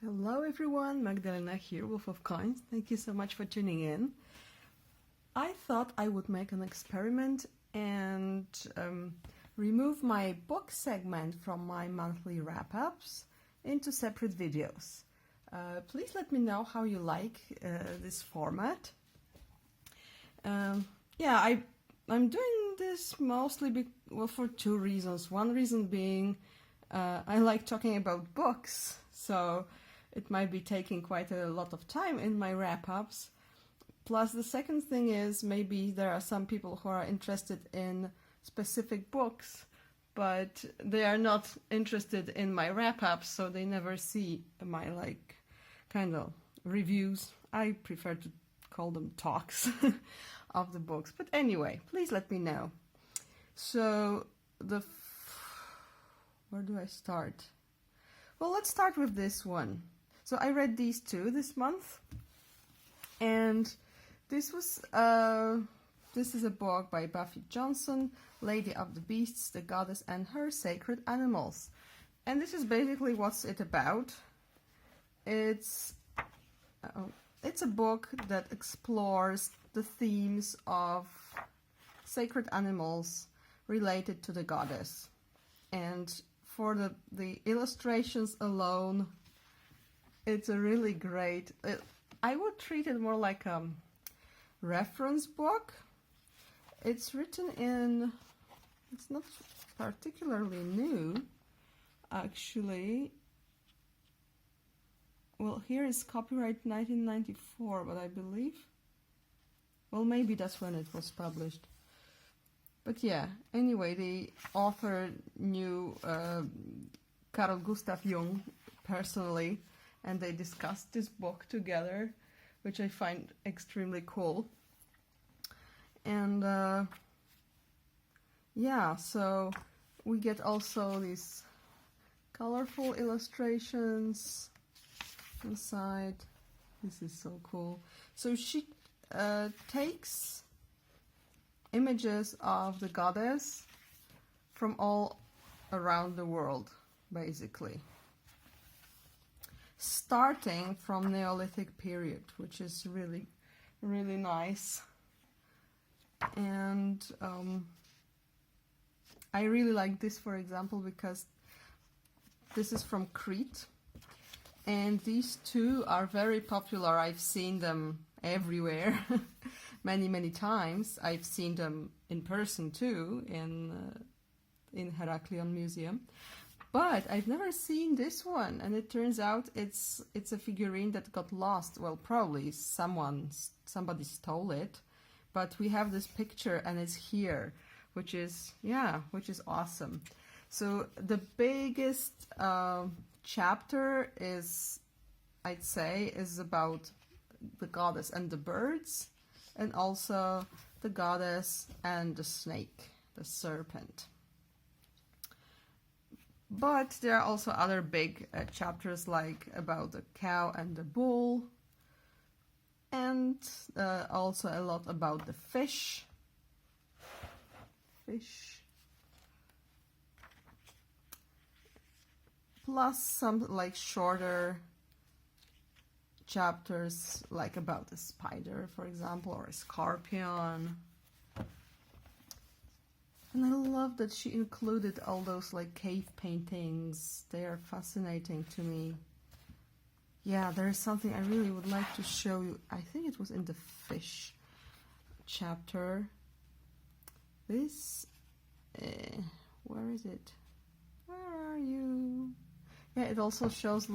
Hello everyone, Magdalena here, Wolf of Coins. Thank you so much for tuning in. I thought I would make an experiment and remove my book segment from my monthly wrap-ups into separate videos. Please let me know how you like this format. I'm doing this mostly for two reasons. One reason being I like talking about books, so it might be taking quite a lot of time in my wrap-ups. Plus, the second thing is maybe there are some people who are interested in specific books, but they are not interested in my wrap-ups, so they never see my kind of reviews. I prefer to call them talks of the books. But anyway, please let me know. So where do I start? Well, let's start with this one. So I read these two this month, and this is a book by Buffie Johnson, Lady of the Beasts, the Goddess and Her Sacred Animals. And this is basically what's it about. It's a book that explores the themes of sacred animals related to the goddess. And for the illustrations alone, it's a really great... I would treat it more like a reference book. It's written in... It's not particularly new, actually. Well, here is copyright 1994, but I believe... Well, maybe that's when it was published. But yeah, anyway, the author knew Carl Gustav Jung personally, and they discussed this book together, which I find extremely cool. And yeah, so we get also these colorful illustrations inside. This is so cool. So she takes images of the goddess from all around the world, basically. Starting from Neolithic period, which is really, really nice. And I really like this, for example, because this is from Crete. And these two are very popular. I've seen them everywhere many, many times. I've seen them in person too, in Heraklion Museum. But I've never seen this one, and it turns out it's a figurine that got lost. Well, probably somebody stole it, but we have this picture and it's here, which is awesome. So the biggest chapter is about the goddess and the birds, and also the goddess and the snake, the serpent. But there are also other big chapters, like about the cow and the bull, and also a lot about the fish. Plus some shorter chapters, like about a spider, for example, or a scorpion. And I love that she included all those cave paintings. They are fascinating to me. Yeah, there is something I really would like to show you. I think it was in the fish chapter. This, where is it? Where are you? Yeah, it also shows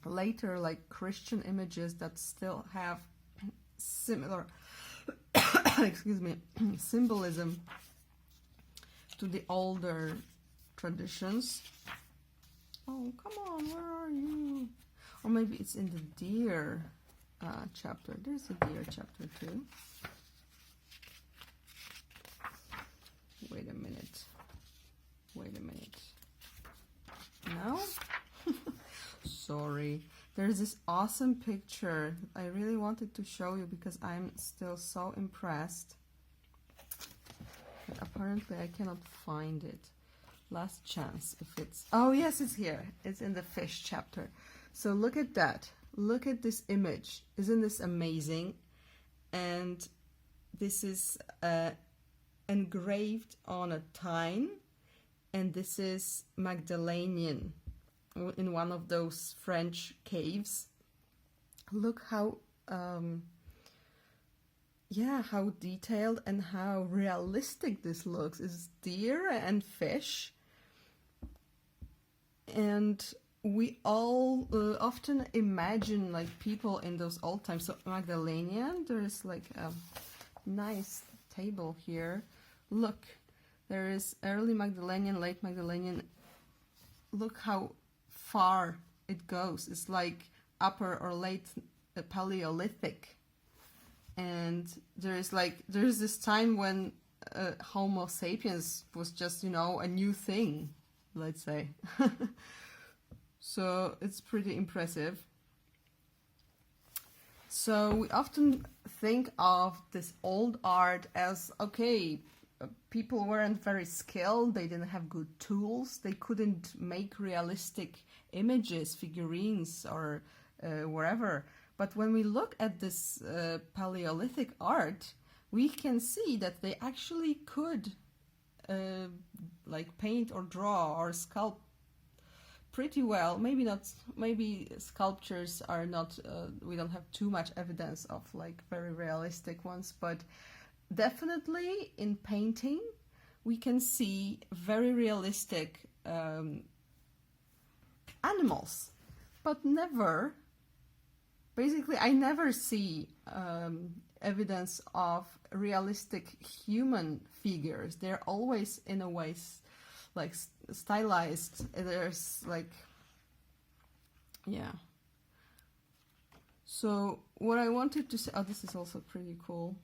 later Christian images that still have similar excuse me, symbolism to the older traditions. Oh, come on, where are you? Or maybe it's in the deer chapter. There's a deer chapter too. Wait a minute. No? Sorry. There's this awesome picture I really wanted to show you because I'm still so impressed. But apparently I cannot find it. Last chance, if it's... Oh, yes, it's here. It's in the fish chapter. So look at that. Look at this image. Isn't this amazing? And this is engraved on a tine. And this is Magdalenian in one of those French caves. Look how... how detailed and how realistic this looks. It's deer and fish. And we all often imagine like people in those old times. So Magdalenian, there's like a nice table here. Look, there is early Magdalenian, late Magdalenian. Look how far it goes. It's like upper or late Paleolithic. And there's this time when Homo sapiens was just, a new thing, let's say. So it's pretty impressive. So we often think of this old art as, okay, people weren't very skilled, they didn't have good tools, they couldn't make realistic images, figurines, or wherever. But when we look at this Paleolithic art, we can see that they actually could like paint or draw or sculpt pretty well. Maybe sculptures are not, we don't have too much evidence of like very realistic ones, but definitely in painting we can see very realistic animals, but never, basically I never see evidence of realistic human figures. They're always in a way like stylized. There's like, yeah. So what I wanted to say, oh, this is also pretty cool.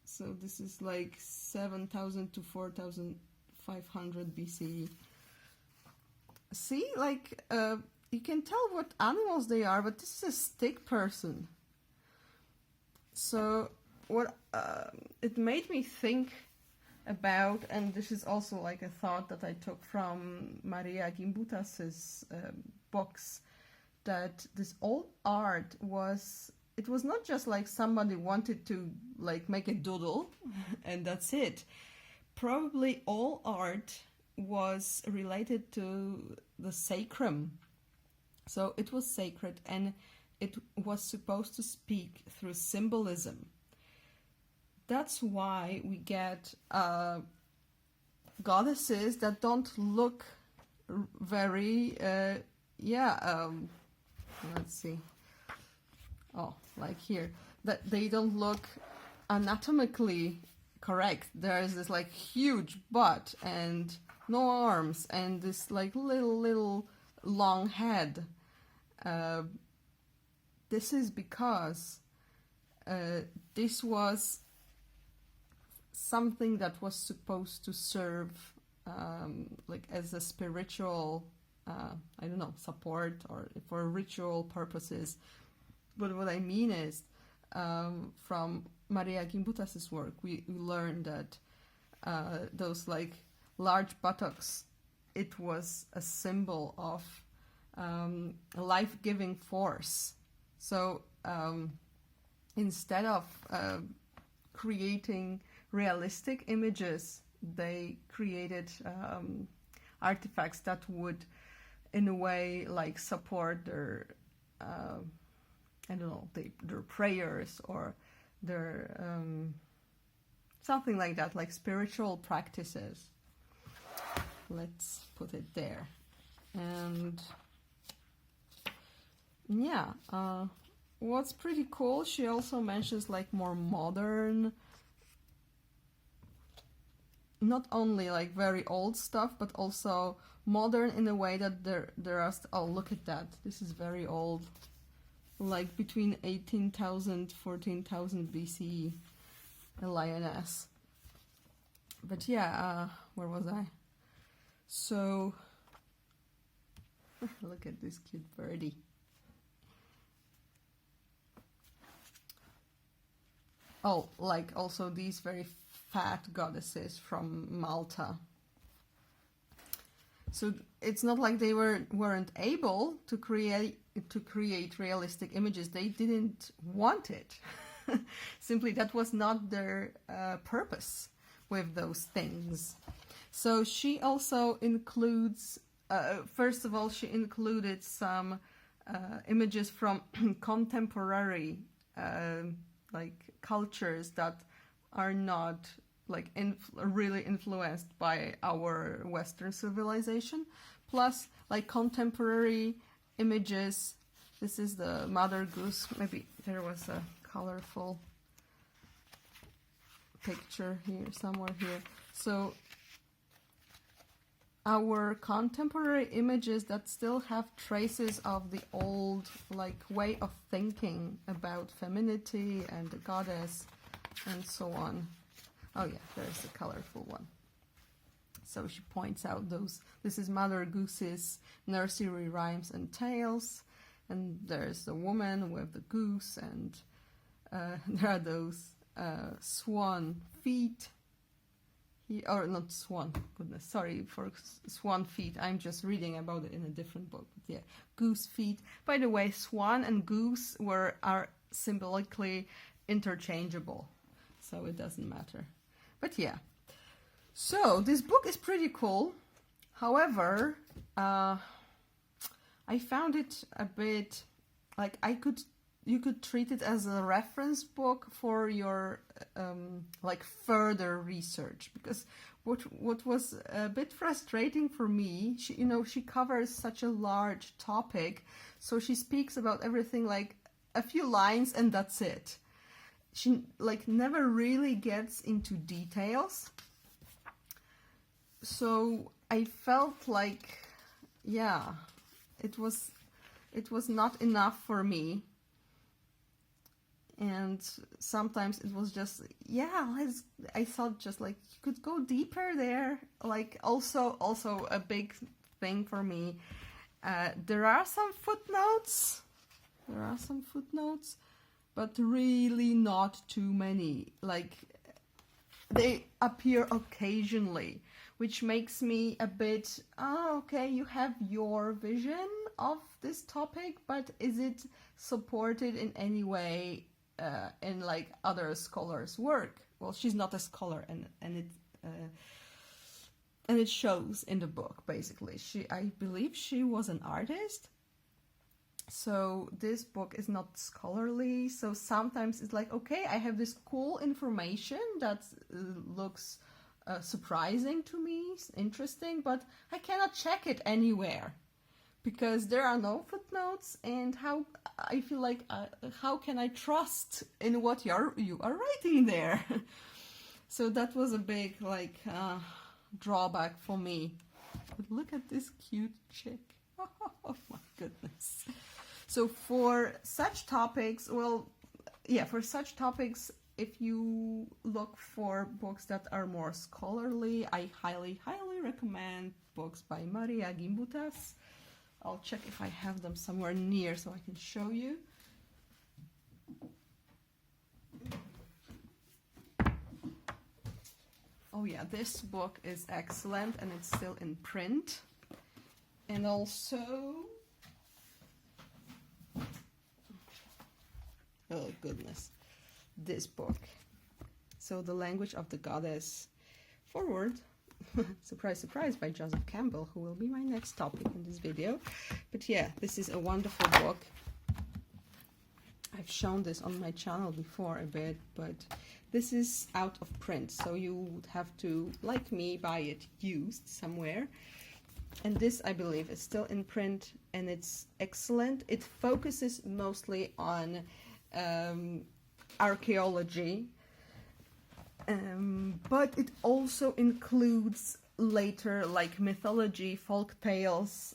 So this is like 7,000 to 4,500 BCE. See, like, you can tell what animals they are, but this is a stick person. So what it made me think about, and this is also like a thought that I took from Maria Gimbutas's books, that this old art was, it was not just like somebody wanted to like make a doodle and that's it. Probably all art was related to the sacrum. So it was sacred and it was supposed to speak through symbolism. That's why we get goddesses that don't look very, let's see. Oh, like here, that they don't look anatomically correct. There is this like huge butt and no arms and this like little long head. This is because this was something that was supposed to serve like as a spiritual, I don't know, support or for ritual purposes. But what I mean is, from Maria Gimbutas's work, we learned that those like large buttocks, it was a symbol of a life-giving force. So instead of creating realistic images, they created artifacts that would, in a way, like support their I don't know, their prayers or their something like that, like spiritual practices. Let's put it there. And yeah, what's pretty cool, she also mentions like more modern, not only like very old stuff, but also modern in a way that there are, oh, look at that, this is very old. Like between 18,000, 14,000 BCE, a lioness. But yeah, where was I? So, look at this cute birdie. Oh, like also these very fat goddesses from Malta. So it's not like they weren't able to create realistic images. They didn't want it. Simply that was not their purpose with those things. So she also includes, first of all, she included some images from contemporary like cultures that are not like really influenced by our Western civilization, plus like contemporary images. This is the mother goose. Maybe there was a colorful picture here, somewhere here. So our contemporary images that still have traces of the old like way of thinking about femininity and the goddess and so on. Oh yeah, there's a colorful one. So she points out those, this is Mother Goose's nursery rhymes and tales, and there's the woman with the goose, and there are those swan feet. Or not swan, goodness, sorry for swan feet. I'm just reading about it in a different book. But yeah, goose feet. By the way, swan and goose are symbolically interchangeable, so it doesn't matter. But yeah, so this book is pretty cool. However, I found it a bit like you could treat it as a reference book for your like further research, because what was a bit frustrating for me, she covers such a large topic, so she speaks about everything like a few lines and that's it. She like never really gets into details, so I felt like, yeah, it was not enough for me. And sometimes it was just, yeah, I thought just like you could go deeper there. Like also a big thing for me, there are some footnotes, but really not too many. Like they appear occasionally, which makes me a bit, okay, you have your vision of this topic, but is it supported in any way in like other scholars' work? Well, she's not a scholar, and it shows in the book. Basically, I believe she was an artist, so this book is not scholarly. So sometimes it's like, okay, I have this cool information that looks surprising to me, interesting, but I cannot check it anywhere because there are no footnotes, and how I feel like how can I trust in what you are writing there? So that was a big like drawback for me. But look at this cute chick. Oh my goodness. So for such topics, if you look for books that are more scholarly, I highly recommend books by Maria Gimbutas. I'll check if I have them somewhere near so I can show you. Oh yeah, this book is excellent, and it's still in print. And also, oh goodness, this book. So The Language of the Goddess, forward. Surprise, surprise, by Joseph Campbell, who will be my next topic in this video. But yeah, this is a wonderful book. I've shown this on my channel before a bit, but this is out of print, so you would have to, like me, buy it used somewhere. And this, I believe, is still in print, and it's excellent. It focuses mostly on archaeology, but it also includes later like mythology, folk tales,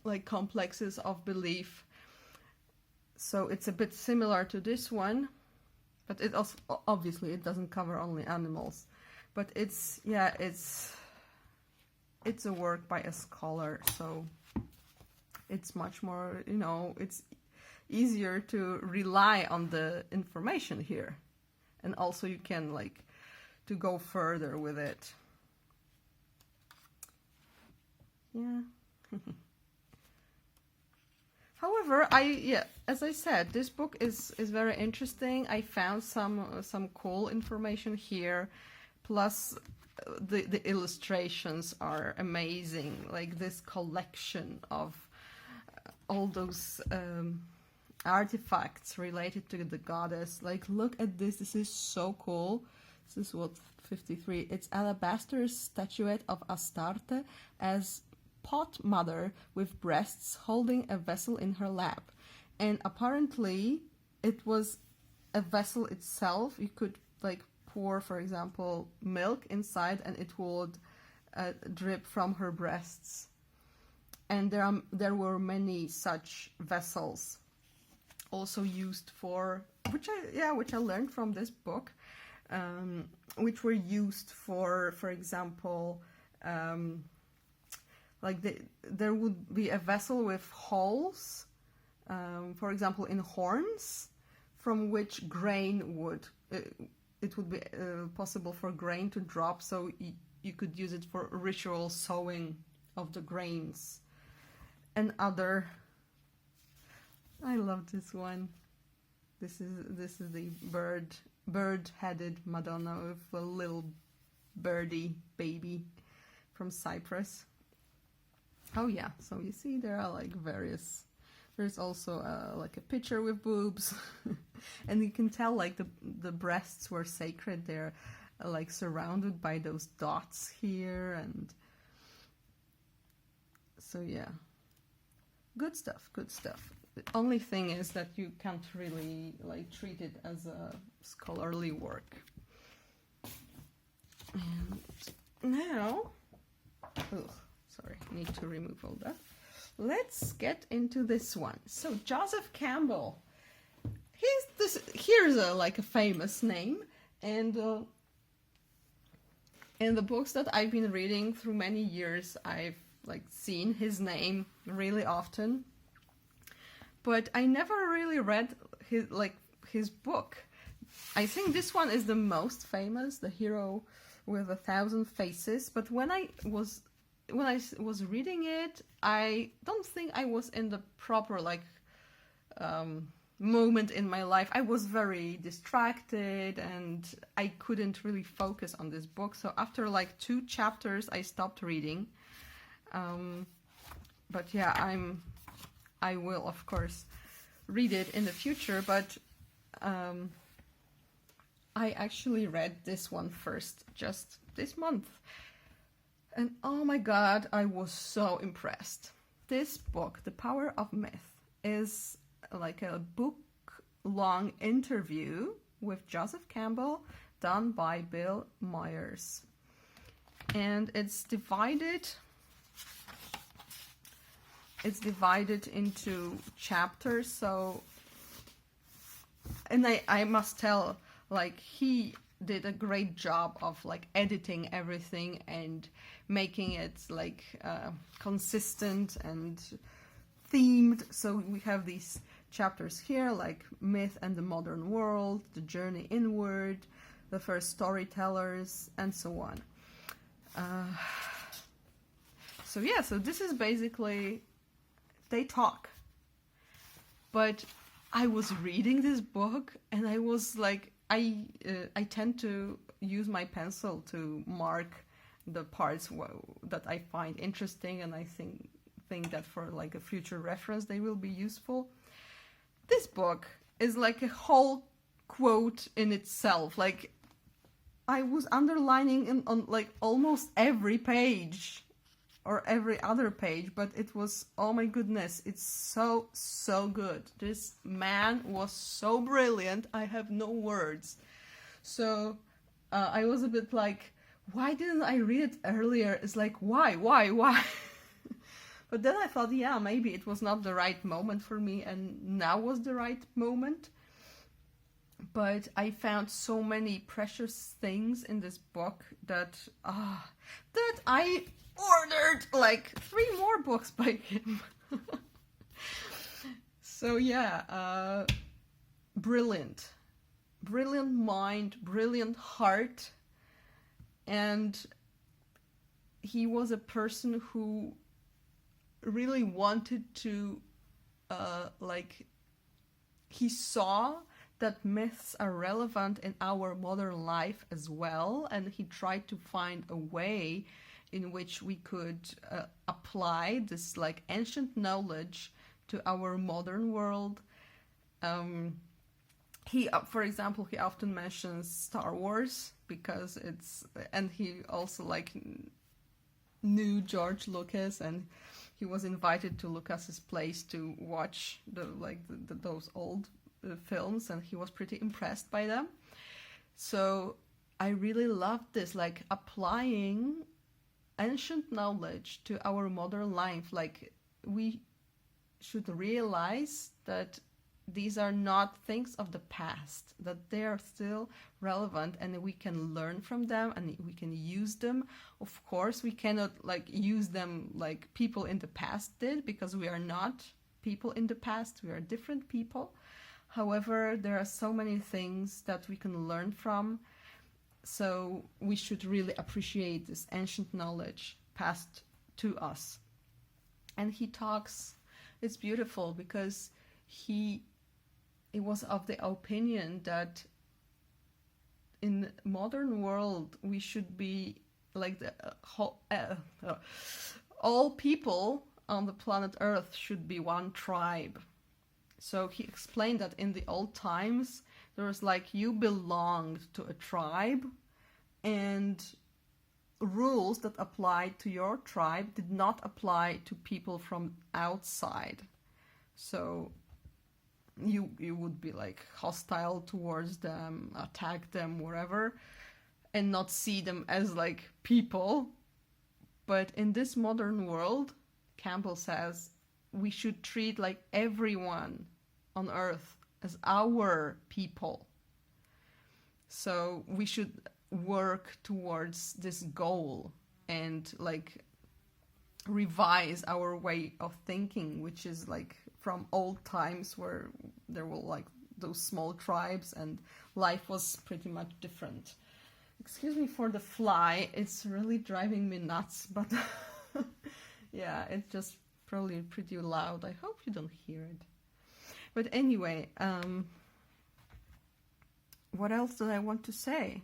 like complexes of belief. So it's a bit similar to this one, but it also obviously it doesn't cover only animals. But it's a work by a scholar, so it's much more, it's easier to rely on the information here. And also you can like to go further with it. Yeah. However, as I said, this book is very interesting. I found some cool information here, plus the illustrations are amazing. Like this collection of all those artifacts related to the goddess. Like, look at this. This is so cool. This is what 53. It's alabaster statuette of Astarte as pot mother with breasts holding a vessel in her lap. And apparently it was a vessel itself. You could like pour, for example, milk inside and it would drip from her breasts. And there were many such vessels also used for, which I learned from this book, which were used for example, like there would be a vessel with holes, for example, in horns, from which grain would, it would be possible for grain to drop, so you could use it for ritual sowing of the grains. And other, I love this one. This is the bird-headed Madonna with a little birdie baby from Cyprus. Oh yeah, so you see there are like various, there's also like a picture with boobs and you can tell like the breasts were sacred. They're like surrounded by those dots here, and so yeah, good stuff. The only thing is that you can't really like treat it as a scholarly work. And now, sorry, need to remove all that. Let's get into this one. So Joseph Campbell, here's a famous name, and in the books that I've been reading through many years, I've like seen his name really often, but I never really read his book. I think this one is the most famous, The Hero with 1,000 Faces, but when I was reading it, I don't think I was in the proper moment in my life. I was very distracted and I couldn't really focus on this book. So after 2 chapters, I stopped reading. But yeah, I will of course read it in the future. But I actually read this one first, just this month. And oh my god, I was so impressed. This book, The Power of Myth, is like a book-long interview with Joseph Campbell done by Bill Myers. And it's divided into chapters, so, and I must tell, he did a great job of editing everything and making it consistent and themed. So we have these chapters here, like Myth and the Modern World, The Journey Inward, The First Storytellers, and so on. So yeah, so this is basically, they talk. But I was reading this book and I was I tend to use my pencil to mark the parts that I find interesting, and I think that for a future reference they will be useful. This book is a whole quote in itself. I was underlining on almost every page or every other page, but it was, oh my goodness, it's so good. This man was so brilliant, I have no words. So I was a bit why didn't I read it earlier? It's why? But then I thought, yeah, maybe it was not the right moment for me, and now was the right moment. But I found so many precious things in this book that I ordered 3 more books by him. So yeah, brilliant mind, brilliant heart, And he was a person who really wanted to, he saw that myths are relevant in our modern life as well, and he tried to find a way in which we could apply this like ancient knowledge to our modern world. He, for example, he often mentions Star Wars because and he also like knew George Lucas, and he was invited to Lucas's place to watch those old films, and he was pretty impressed by them. So I really loved this, like applying ancient knowledge to our modern life. Like, we should realize that these are not things of the past, that they are still relevant, and we can learn from them and we can use them. Of course, we cannot like use them like people in the past did, because we are not people in the past, we are different people. However, there are so many things that we can learn from, so we should really appreciate this ancient knowledge passed to us. And he talks, it's beautiful because he was of the opinion that in modern world we should be like all people on the planet Earth should be one tribe. So he explained that in the old times there was like you belonged to a tribe, and rules that applied to your tribe did not apply to people from outside. So you would be like hostile towards them, attack them, whatever, and not see them as like people. But in this modern world, Campbell says, we should treat like everyone on Earth as our people. So we should work towards this goal and like revise our way of thinking, which is like from old times where there were like those small tribes and life was pretty much different. Excuse me for the fly, it's really driving me nuts, but yeah, it's just probably pretty loud. I hope you don't hear it. But anyway, what else did I want to say?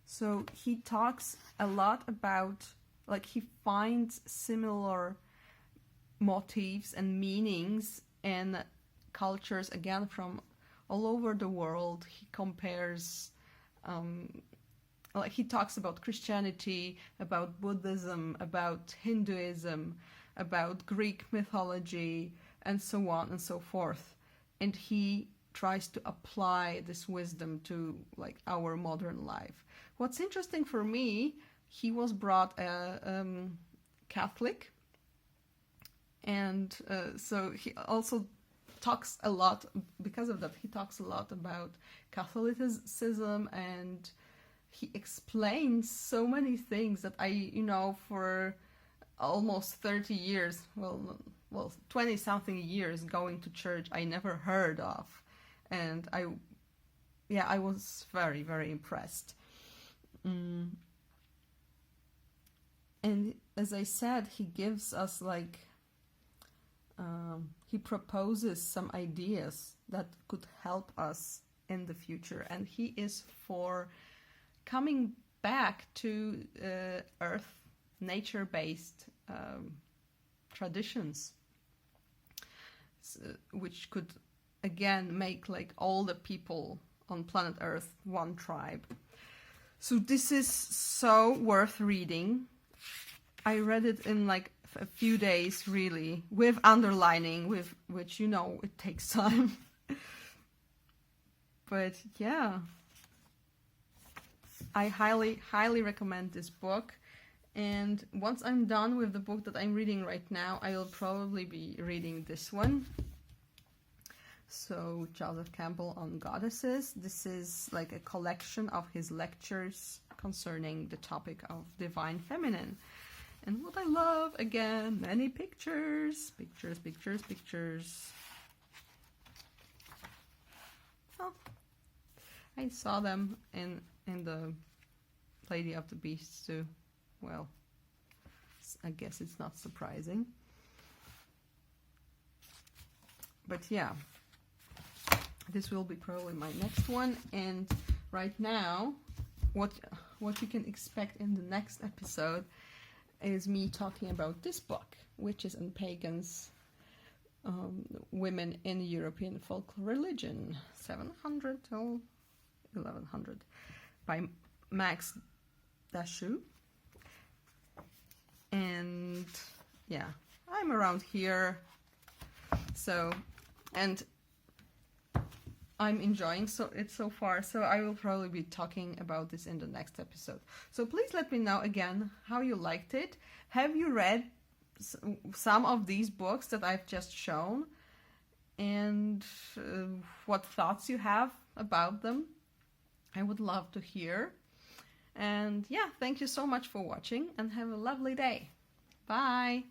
So he talks a lot about, like, he finds similar motifs and meanings in cultures, again, from all over the world. He compares, like, he talks about Christianity, about Buddhism, about Hinduism, about Greek mythology, and so on and so forth. And he tries to apply this wisdom to like our modern life. What's interesting for me, he was brought Catholic, and so he also talks a lot, because of that, he talks a lot about Catholicism, and he explains so many things that I, for almost 30 years, well 20 something years going to church, I never heard of. And I was very, very impressed. And as I said, he gives us like, he proposes some ideas that could help us in the future. And he is for coming back to earth, nature-based traditions, which could again make like all the people on planet Earth one tribe. So this is so worth reading. I read it in like a few days, really, with underlining, with which it takes time. But yeah, I highly recommend this book. And once I'm done with the book that I'm reading right now, I will probably be reading this one. So Joseph Campbell on Goddesses. This is like a collection of his lectures concerning the topic of divine feminine. And what I love, again, many pictures. Pictures. Oh, I saw them in the Lady of the Beasts too. Well, I guess it's not surprising. But yeah, this will be probably my next one. And right now, what you can expect in the next episode is me talking about this book, Witches and Pagans, Women in European Folk Religion, 700 till 1100, by Max Dashu. And yeah, I'm around here, so, and I'm enjoying it so far, so I will probably be talking about this in the next episode. So please let me know again how you liked it. Have you read some of these books that I've just shown? And what thoughts you have about them? I would love to hear. And yeah, thank you so much for watching and have a lovely day. Bye!